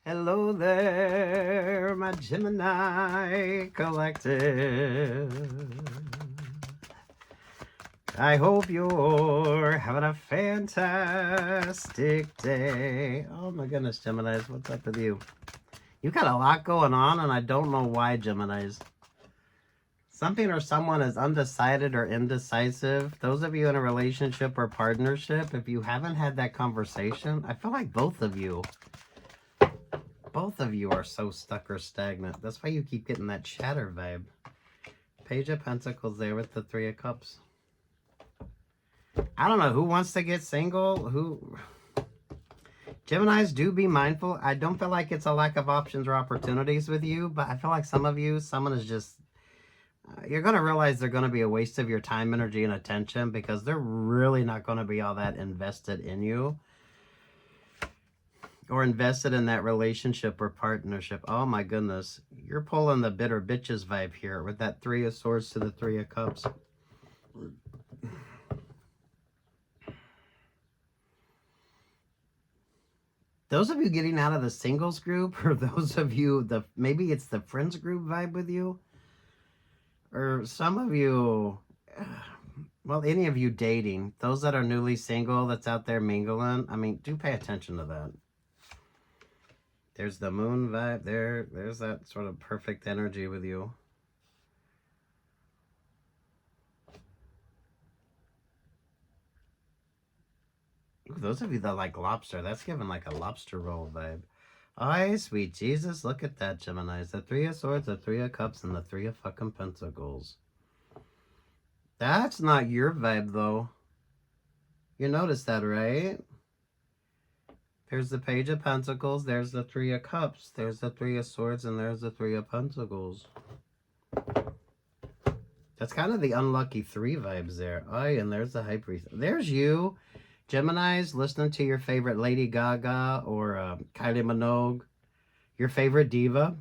Hello there, my Gemini collective. I hope you're having a fantastic day. Oh my goodness, Geminis, what's up with you? You got a lot going on, and I don't know why, Geminis. Something or someone is undecided or indecisive. Those of you in a relationship or partnership, if you haven't had that conversation, I feel like both of you are so stuck or stagnant. That's why you keep getting that chatter vibe. Page of Pentacles there with the Three of Cups. I don't know who wants to get single. Geminis, do be mindful. I don't feel like it's a lack of options or opportunities with you, but I feel like some of you, someone is just, you're going to realize they're going to be a waste of your time, energy, and attention because they're really not going to be all that invested in you or invested in that relationship or partnership. Oh my goodness. You're pulling the bitter bitches vibe here with that Three of Swords to the Three of Cups. Those of you getting out of the singles group, or those of you, maybe it's the friends group vibe with you, or some of you, well, any of you dating, those that are newly single, that's out there mingling, I mean, do pay attention to that. There's the moon vibe there. There's that sort of perfect energy with you. Ooh, those of you that like lobster, that's giving like a lobster roll vibe. Ay, sweet Jesus, look at that, Geminis. The Three of Swords, the Three of Cups, and the Three of fucking Pentacles. That's not your vibe, though. You notice that, right? There's the Page of Pentacles, there's the Three of Cups, there's the Three of Swords, and there's the Three of Pentacles. That's kind of the unlucky three vibes there. Ay, and there's the High Priest. There's you, Geminis, listening to your favorite Lady Gaga or Kylie Minogue, your favorite diva.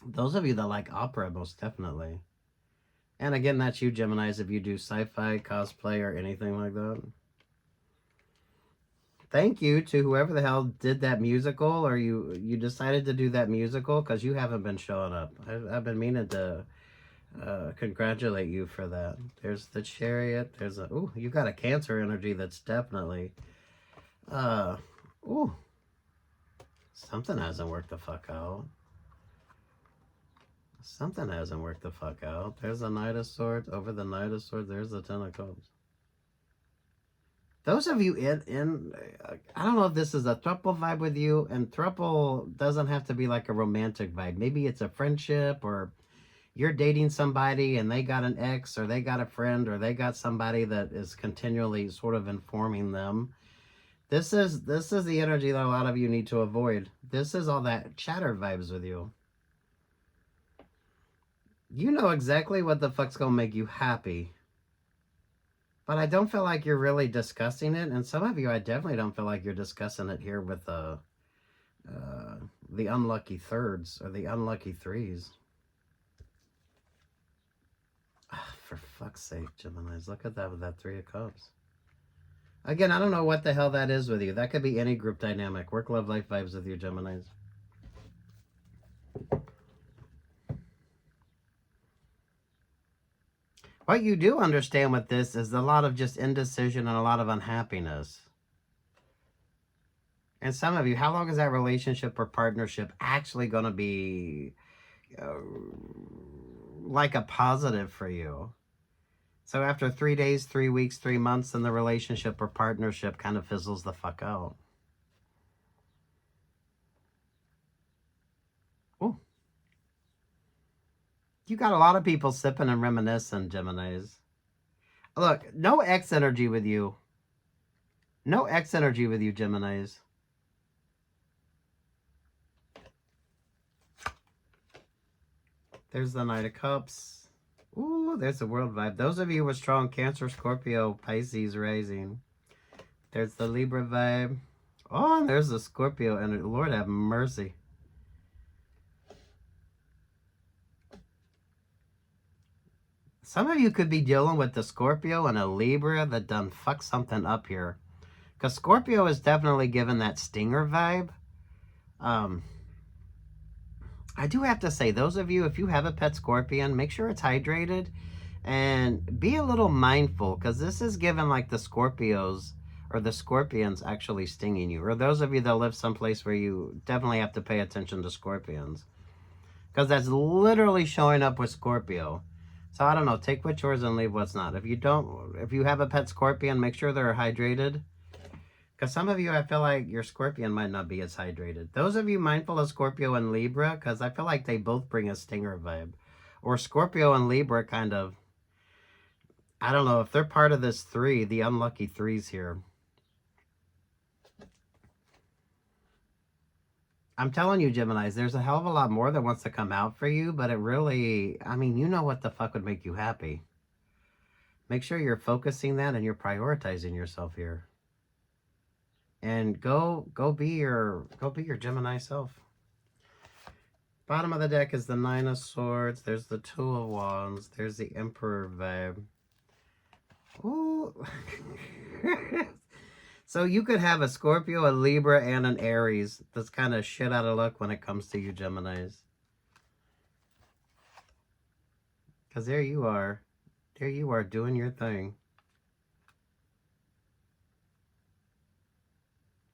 Those of you that like opera, most definitely. And again, that's you, Geminis, if you do sci-fi, cosplay, or anything like that. Thank you to whoever the hell did that musical, or you decided to do that musical, because you haven't been showing up. I've been meaning to congratulate you for that. There's the Chariot. There's a, ooh, you got a Cancer energy that's definitely, ooh, something hasn't worked the fuck out. Something hasn't worked the fuck out. There's the Knight of Swords. Over the Knight of Swords, there's the Ten of Cups. Those of you in I don't know if this is a throuple vibe with you, and throuple doesn't have to be like a romantic vibe. Maybe it's a friendship, or you're dating somebody and they got an ex, or they got a friend, or they got somebody that is continually sort of informing them. This is the energy that a lot of you need to avoid. This is all that chatter vibes with you. You know exactly what the fuck's gonna make you happy. But I don't feel like you're really discussing it. And some of you, I definitely don't feel like you're discussing it here with the unlucky thirds or the unlucky threes. For fuck's sake, Geminis, look at that with that Three of Cups. Again, I don't know what the hell that is with you. That could be any group dynamic. Work, love, life vibes with you, Geminis. What you do understand with this is a lot of just indecision and a lot of unhappiness. And some of you, how long is that relationship or partnership actually going to be like a positive for you? So after 3 days, 3 weeks, 3 months, then the relationship or partnership kind of fizzles the fuck out. Ooh. You got a lot of people sipping and reminiscing, Geminis. Look, no X energy with you. No X energy with you, Geminis. There's the Knight of Cups. Ooh, there's the World vibe. Those of you with strong Cancer, Scorpio, Pisces rising. There's the Libra vibe. Oh, and there's the Scorpio, and Lord have mercy. Some of you could be dealing with the Scorpio and a Libra that done fucked something up here. Because Scorpio is definitely given that stinger vibe. I do have to say, those of you, if you have a pet scorpion, make sure it's hydrated and be a little mindful, because this is given like the Scorpios or the scorpions actually stinging you. Or those of you that live someplace where you definitely have to pay attention to scorpions, because that's literally showing up with Scorpio. So I don't know, take what's yours and leave what's not. If you have a pet scorpion, make sure they're hydrated. Because some of you, I feel like your scorpion might not be as hydrated. Those of you mindful of Scorpio and Libra, because I feel like they both bring a stinger vibe. Or Scorpio and Libra kind of, I don't know, if they're part of this three, the unlucky threes here. I'm telling you, Geminis, there's a hell of a lot more that wants to come out for you, but it really, I mean, you know what the fuck would make you happy. Make sure you're focusing that and you're prioritizing yourself here. And go be your Gemini self. Bottom of the deck is the Nine of Swords. There's the Two of Wands. There's the Emperor vibe. Ooh. So you could have a Scorpio, a Libra, and an Aries. That's kind of shit out of luck when it comes to you Geminis. Because there you are. There you are doing your thing.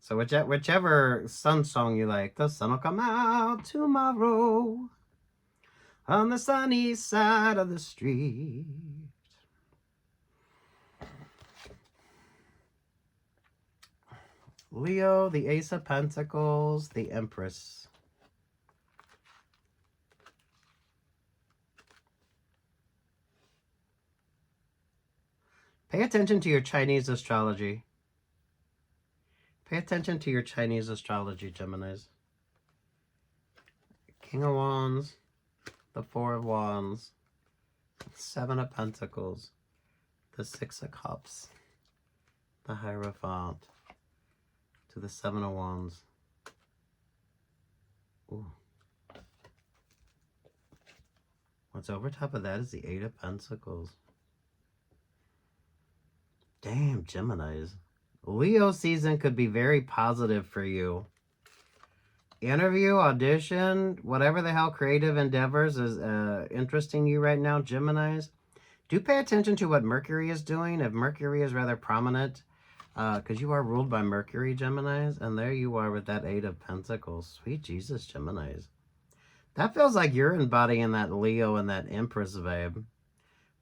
So whichever sun song you like, the sun will come out tomorrow on the sunny side of the street. Leo, the Ace of Pentacles, the Empress. Pay attention to your Chinese astrology. Pay attention to your Chinese astrology, Geminis. King of Wands, the Four of Wands, Seven of Pentacles, the Six of Cups, the Hierophant, to the Seven of Wands. Ooh. What's over top of that is the Eight of Pentacles. Damn, Geminis. Leo season could be very positive for you. Interview, audition, whatever the hell creative endeavors is interesting you right now, Geminis. Do pay attention to what Mercury is doing. If Mercury is rather prominent, because you are ruled by Mercury, Geminis, and there you are with that Eight of Pentacles. Sweet Jesus, Geminis. That feels like you're embodying that Leo and that Empress vibe.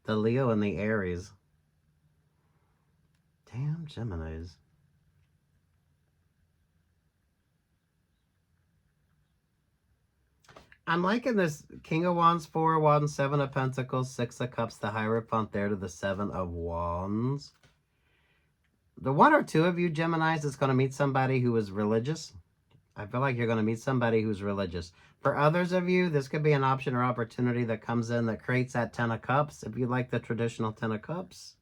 The Leo and the Aries. Damn, Geminis. I'm liking this King of Wands, Four of Wands, Seven of Pentacles, Six of Cups, the Hierophant there to the Seven of Wands. The one or two of you Geminis is going to meet somebody who is religious. I feel like you're going to meet somebody who's religious. For others of you, this could be an option or opportunity that comes in that creates that Ten of Cups, if you like the traditional Ten of Cups.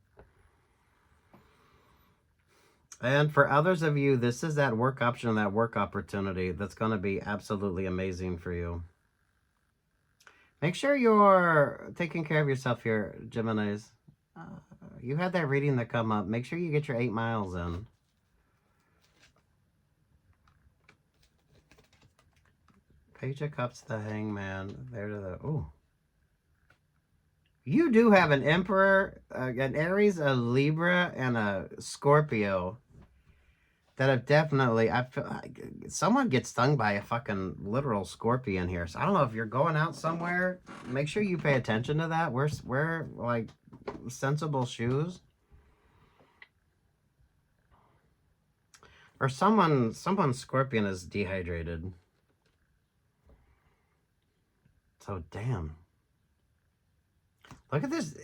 And for others of you, this is that work option, that work opportunity that's going to be absolutely amazing for you. Make sure you're taking care of yourself here, Geminis. You had that reading that come up. Make sure you get your 8 miles in. Page of Cups, the Hangman. There to the... Ooh. You do have an Emperor, an Aries, a Libra, and a Scorpio that have definitely... I feel like someone gets stung by a fucking literal scorpion here. So I don't know if you're going out somewhere. Make sure you pay attention to that. Wear like sensible shoes. Or someone's scorpion is dehydrated. So damn. Look at this.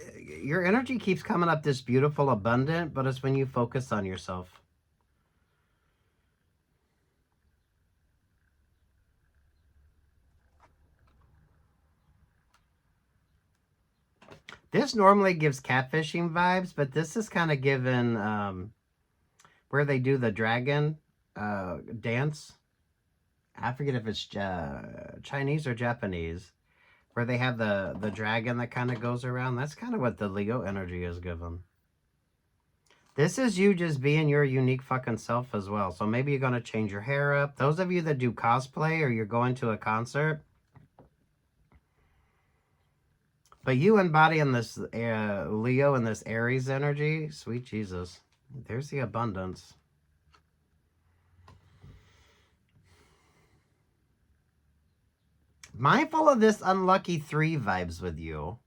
Your energy keeps coming up this beautiful, abundant, but it's when you focus on yourself. This normally gives catfishing vibes, but this is kind of given where they do the dragon dance. I forget if it's Chinese or Japanese, where they have the dragon that kind of goes around. That's kind of what the Leo energy is given. This is you just being your unique fucking self as well. So maybe you're going to change your hair up. Those of you that do cosplay or you're going to a concert, but you embodying this Leo and this Aries energy, sweet Jesus. There's the abundance. Mindful of this unlucky 3 vibes with you.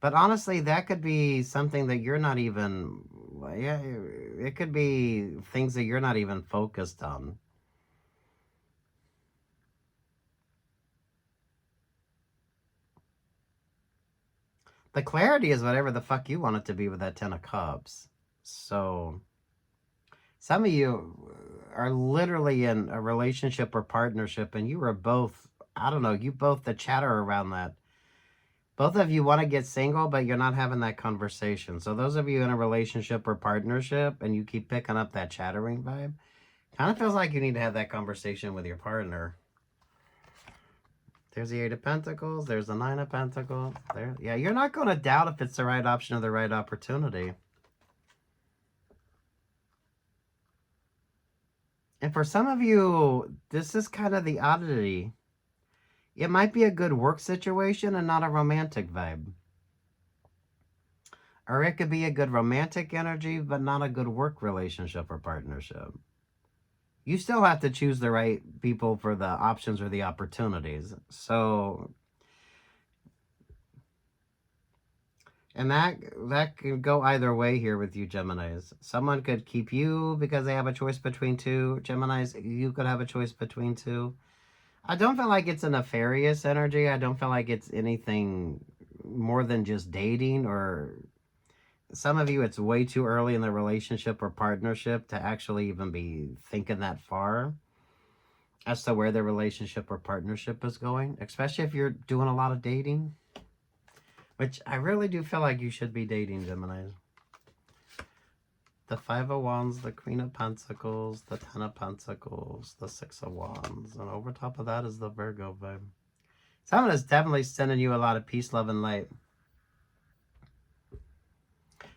But honestly, that could be something that you're not even, yeah, it could be things that you're not even focused on. The clarity is whatever the fuck you want it to be with that 10 of Cups. So, some of you are literally in a relationship or partnership and you were both, I don't know, you both the chatter around that. Both of you want to get single, but you're not having that conversation. So those of you in a relationship or partnership and you keep picking up that chattering vibe, kind of feels like you need to have that conversation with your partner. There's the 8 of Pentacles. There's the 9 of Pentacles. There, yeah, you're not going to doubt if it's the right option or the right opportunity. And for some of you, this is kind of the oddity. It might be a good work situation and not a romantic vibe. Or it could be a good romantic energy, but not a good work relationship or partnership. You still have to choose the right people for the options or the opportunities. So, and that could go either way here with you Geminis. Someone could keep you because they have a choice between 2. Geminis, you could have a choice between 2. I don't feel like it's a nefarious energy. I don't feel like it's anything more than just dating, or some of you, it's way too early in the relationship or partnership to actually even be thinking that far as to where the relationship or partnership is going, especially if you're doing a lot of dating, which I really do feel like you should be dating, Geminis. The 5 of Wands, the Queen of Pentacles, the 10 of Pentacles, the 6 of Wands, and over top of that is the Virgo vibe. Someone is definitely sending you a lot of peace, love, and light.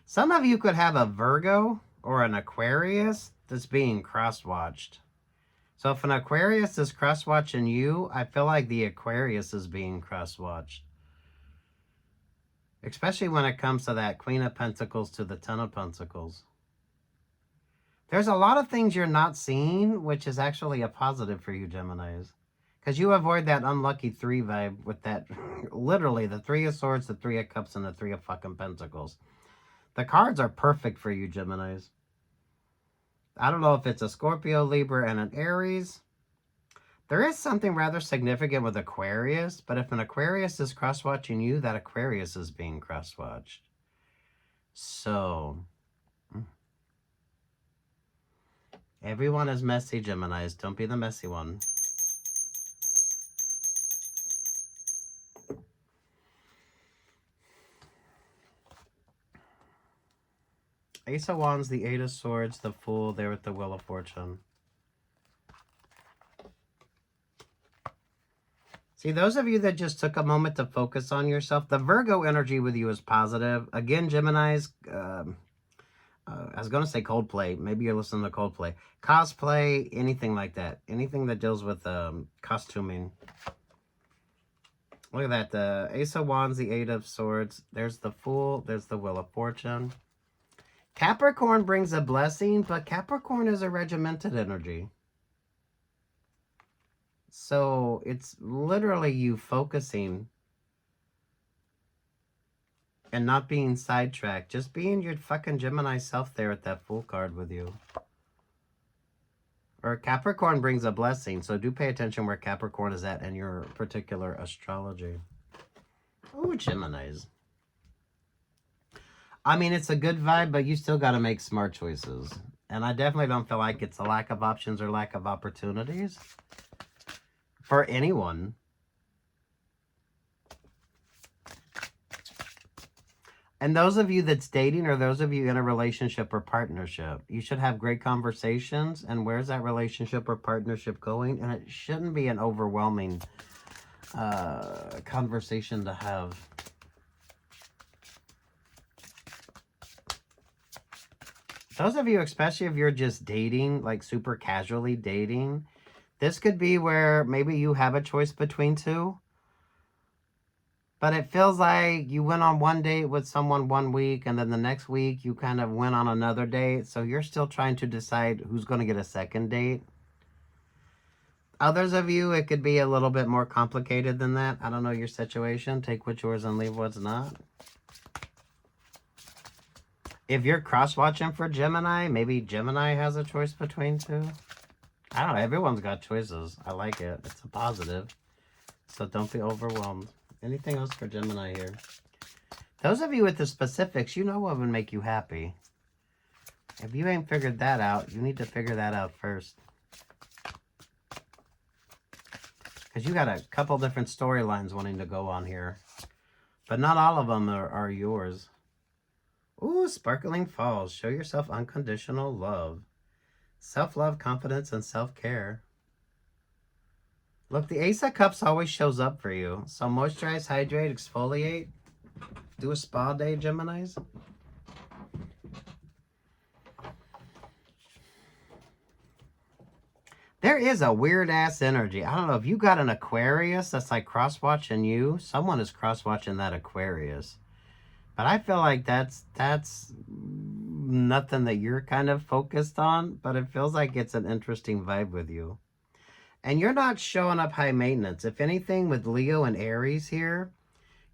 Some of you could have a Virgo or an Aquarius that's being cross-watched. So if an Aquarius is cross-watching you, I feel like the Aquarius is being cross-watched. Especially when it comes to that Queen of Pentacles to the 10 of Pentacles. There's a lot of things you're not seeing, which is actually a positive for you, Geminis. Because you avoid that unlucky 3 vibe with that, literally, the 3 of Swords, the 3 of Cups, and the 3 of fucking Pentacles. The cards are perfect for you, Geminis. I don't know if it's a Scorpio, Libra, and an Aries. There is something rather significant with Aquarius, but if an Aquarius is cross-watching you, that Aquarius is being cross-watched. So, everyone is messy, Geminis. Don't be the messy one. Ace of Wands, the 8 of Swords, the Fool, there with the Wheel of Fortune. See, those of you that just took a moment to focus on yourself, the Virgo energy with you is positive. Again, Geminis, I was going to say Coldplay. Maybe you're listening to Coldplay. Cosplay, anything like that. Anything that deals with costuming. Look at that. The Ace of Wands, the 8 of Swords. There's the Fool. There's the Wheel of Fortune. Capricorn brings a blessing, but Capricorn is a regimented energy. So it's literally you focusing and not being sidetracked. Just being your fucking Gemini self there at that Fool card with you. Or Capricorn brings a blessing, so do pay attention where Capricorn is at in your particular astrology. Oh, Geminis. I mean, it's a good vibe, but you still got to make smart choices. And I definitely don't feel like it's a lack of options or lack of opportunities for anyone. And those of you that's dating, or those of you in a relationship or partnership, you should have great conversations. And where's that relationship or partnership going? And it shouldn't be an overwhelming conversation to have. Those of you, especially if you're just dating, like super casually dating, this could be where maybe you have a choice between two. But it feels like you went on one date with someone 1 week, and then the next week you kind of went on another date. So you're still trying to decide who's going to get a second date. Others of you, it could be a little bit more complicated than that. I don't know your situation. Take what's yours and leave what's not. If you're cross-watching for Gemini, maybe Gemini has a choice between two. I don't know. Everyone's got choices. I like it. It's a positive. So don't be overwhelmed. Anything else for Gemini here? Those of you with the specifics, you know what would make you happy. If you ain't figured that out, you need to figure that out first. Because you got a couple different storylines wanting to go on here. But not all of them are yours. Ooh, Sparkling Falls. Show yourself unconditional love. Self-love, confidence, and self-care. Look, the Ace of Cups always shows up for you. So moisturize, hydrate, exfoliate. Do a spa day, Geminis. There is a weird-ass energy. I don't know if you got an Aquarius that's like cross-watching you. Someone is cross-watching that Aquarius. But I feel like that's nothing that you're kind of focused on. But it feels like it's an interesting vibe with you. And you're not showing up high maintenance. If anything, with Leo and Aries here,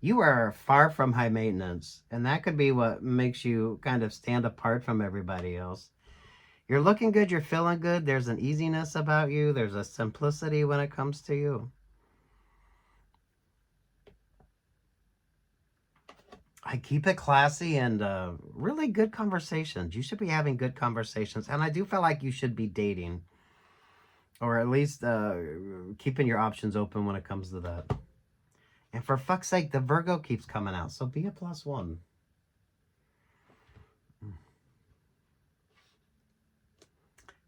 you are far from high maintenance. And that could be what makes you kind of stand apart from everybody else. You're looking good. You're feeling good. There's an easiness about you. There's a simplicity when it comes to you. I keep it classy and really good conversations. You should be having good conversations. And I do feel like you should be dating. Or at least keeping your options open when it comes to that. And for fuck's sake, the Virgo keeps coming out. So be a +1.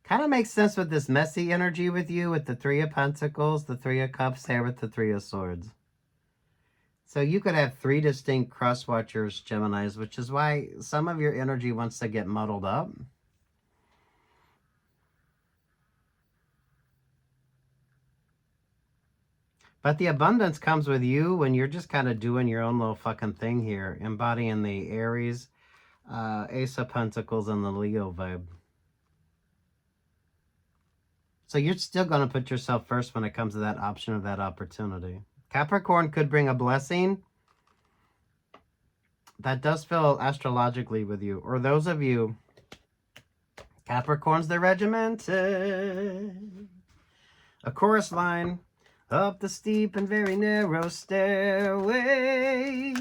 Kind of makes sense with this messy energy with you. With the 3 of Pentacles, the 3 of Cups there with the 3 of Swords. So you could have 3 distinct cross-watchers, Geminis. Which is why some of your energy wants to get muddled up. But the abundance comes with you when you're just kind of doing your own little fucking thing here. Embodying the Aries, Ace of Pentacles, and the Leo vibe. So you're still going to put yourself first when it comes to that option or that opportunity. Capricorn could bring a blessing. That does feel astrologically with you. Or those of you, Capricorn's the regimented. A chorus line. Up the steep and very narrow stairway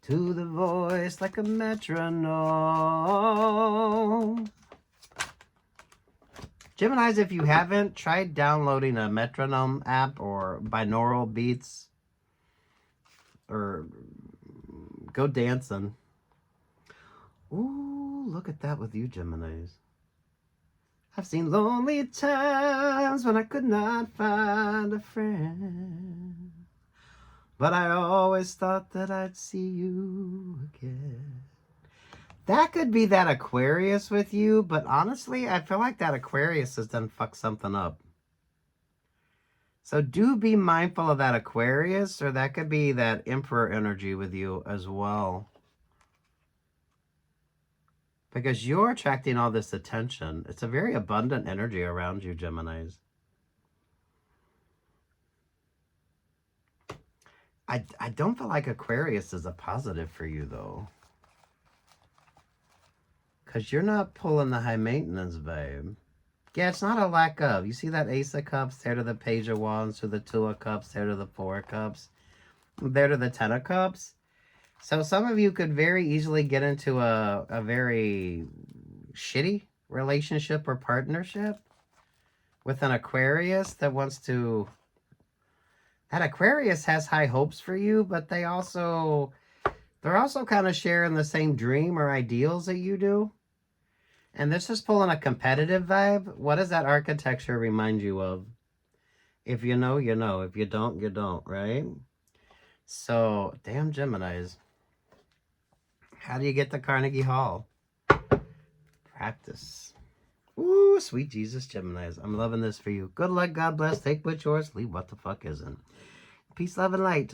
to the voice like a metronome. Geminis, if you haven't, try downloading a metronome app or binaural beats. Or go dancing. Ooh, look at that with you, Geminis. I've seen lonely times when I could not find a friend, but I always thought that I'd see you again. That could be that Aquarius with you, but honestly, I feel like that Aquarius has done fucked something up. So do be mindful of that Aquarius, or that could be that Emperor energy with you as well. Because you're attracting all this attention. It's a very abundant energy around you, Geminis. I don't feel like Aquarius is a positive for you, though. Because you're not pulling the high maintenance vibe. Yeah, it's not a lack of. You see that Ace of Cups, there to the Page of Wands, to the 2 of Cups, there to the 4 of Cups, there to the 10 of Cups. So some of you could very easily get into a very shitty relationship or partnership with an Aquarius that wants to... That Aquarius has high hopes for you, but they're also kind of sharing the same dream or ideals that you do. And this is pulling a competitive vibe. What does that architecture remind you of? If you know, you know. If you don't, you don't, right? So, damn Geminis. How do you get to Carnegie Hall? practice. Ooh, sweet Jesus, Geminis. I'm loving this for you. Good luck. God bless. Take what's yours. Leave what the fuck isn't. Peace, love, and light.